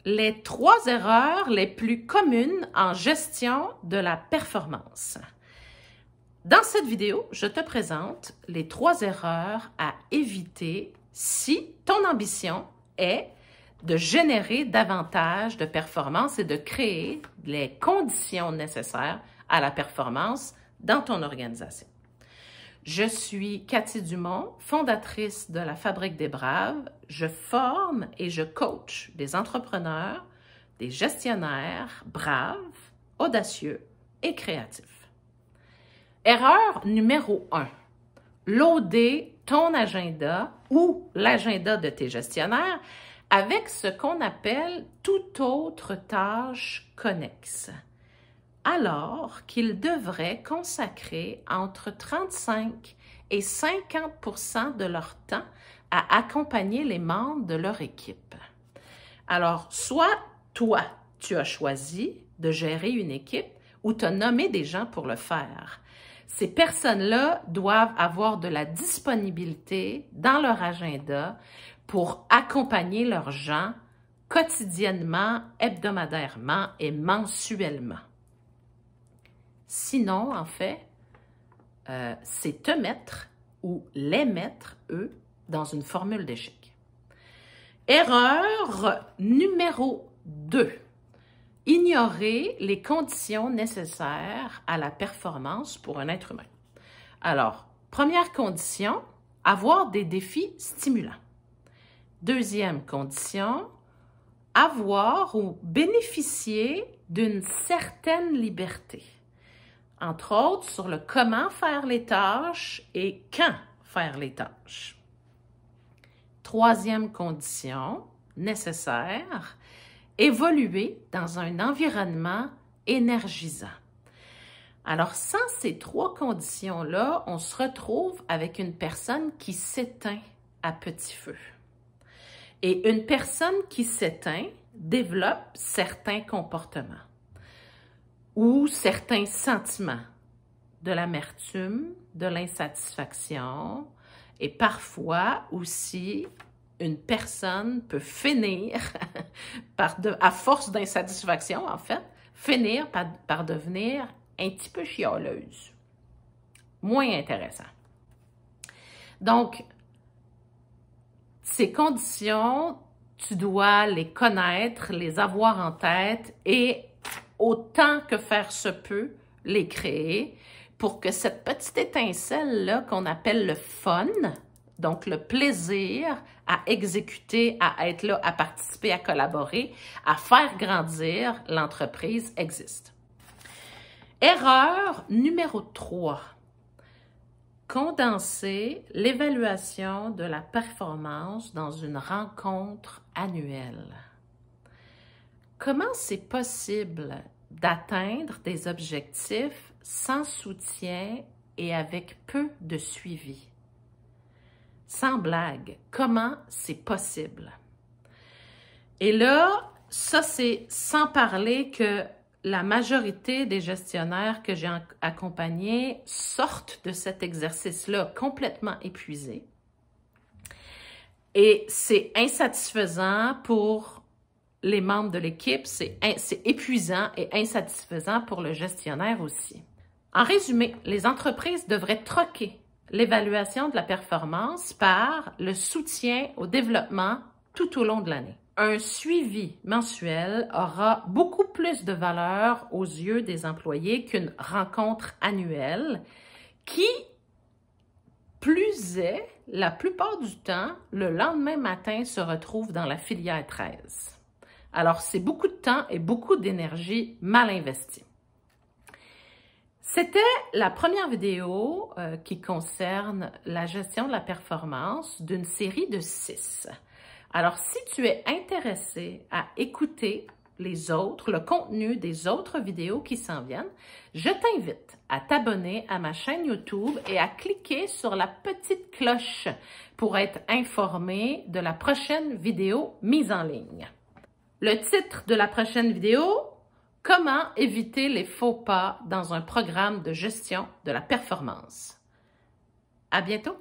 Les 3 erreurs les plus communes en gestion de la performance. Dans cette vidéo, je te présente les 3 erreurs à éviter si ton ambition est de générer davantage de performance et de créer les conditions nécessaires à la performance dans ton organisation. Je suis Cathy Dumont, fondatrice de la Fabrique des Braves. Je forme et je coach des entrepreneurs, des gestionnaires braves, audacieux et créatifs. Erreur numéro 1. Loader ton agenda ou l'agenda de tes gestionnaires avec ce qu'on appelle toute autre tâche connexe, alors qu'ils devraient consacrer entre 35 et 50 % de leur temps à accompagner les membres de leur équipe. Alors, soit toi, tu as choisi de gérer une équipe ou tu as nommé des gens pour le faire. Ces personnes-là doivent avoir de la disponibilité dans leur agenda pour accompagner leurs gens quotidiennement, hebdomadairement et mensuellement. Sinon, en fait, c'est te mettre ou les mettre, eux, dans une formule d'échec. Erreur numéro 2. Ignorer les conditions nécessaires à la performance pour un être humain. Alors, première condition, avoir des défis stimulants. Deuxième condition, avoir ou bénéficier d'une certaine liberté. Entre autres, sur le comment faire les tâches et quand faire les tâches. Troisième condition nécessaire, évoluer dans un environnement énergisant. Alors, sans ces 3 conditions-là, on se retrouve avec une personne qui s'éteint à petit feu. Et une personne qui s'éteint développe certains comportements ou certains sentiments, de l'amertume, de l'insatisfaction et parfois aussi une personne peut finir, à force d'insatisfaction en fait, finir par devenir un petit peu chialeuse. Moins intéressant. Donc, ces conditions, tu dois les connaître, les avoir en tête et autant que faire se peut, les créer pour que cette petite étincelle-là qu'on appelle le fun, donc le plaisir à exécuter, à être là, à participer, à collaborer, à faire grandir l'entreprise existe. Erreur numéro 3. Condenser l'évaluation de la performance dans une rencontre annuelle. Comment c'est possible d'atteindre des objectifs sans soutien et avec peu de suivi? Sans blague, comment c'est possible? Et là, ça c'est sans parler que la majorité des gestionnaires que j'ai accompagnés sortent de cet exercice-là complètement épuisés. Et c'est insatisfaisant pour les membres de l'équipe, c'est épuisant et insatisfaisant pour le gestionnaire aussi. En résumé, les entreprises devraient troquer l'évaluation de la performance par le soutien au développement tout au long de l'année. Un suivi mensuel aura beaucoup plus de valeur aux yeux des employés qu'une rencontre annuelle qui, plus est, la plupart du temps, le lendemain matin se retrouve dans la filière 13. Alors, c'est beaucoup de temps et beaucoup d'énergie mal investie. C'était la première vidéo qui concerne la gestion de la performance d'une série de 6. Alors, si tu es intéressé à écouter le contenu des autres vidéos qui s'en viennent, je t'invite à t'abonner à ma chaîne YouTube et à cliquer sur la petite cloche pour être informé de la prochaine vidéo mise en ligne. Le titre de la prochaine vidéo, comment éviter les faux pas dans un programme de gestion de la performance. À bientôt!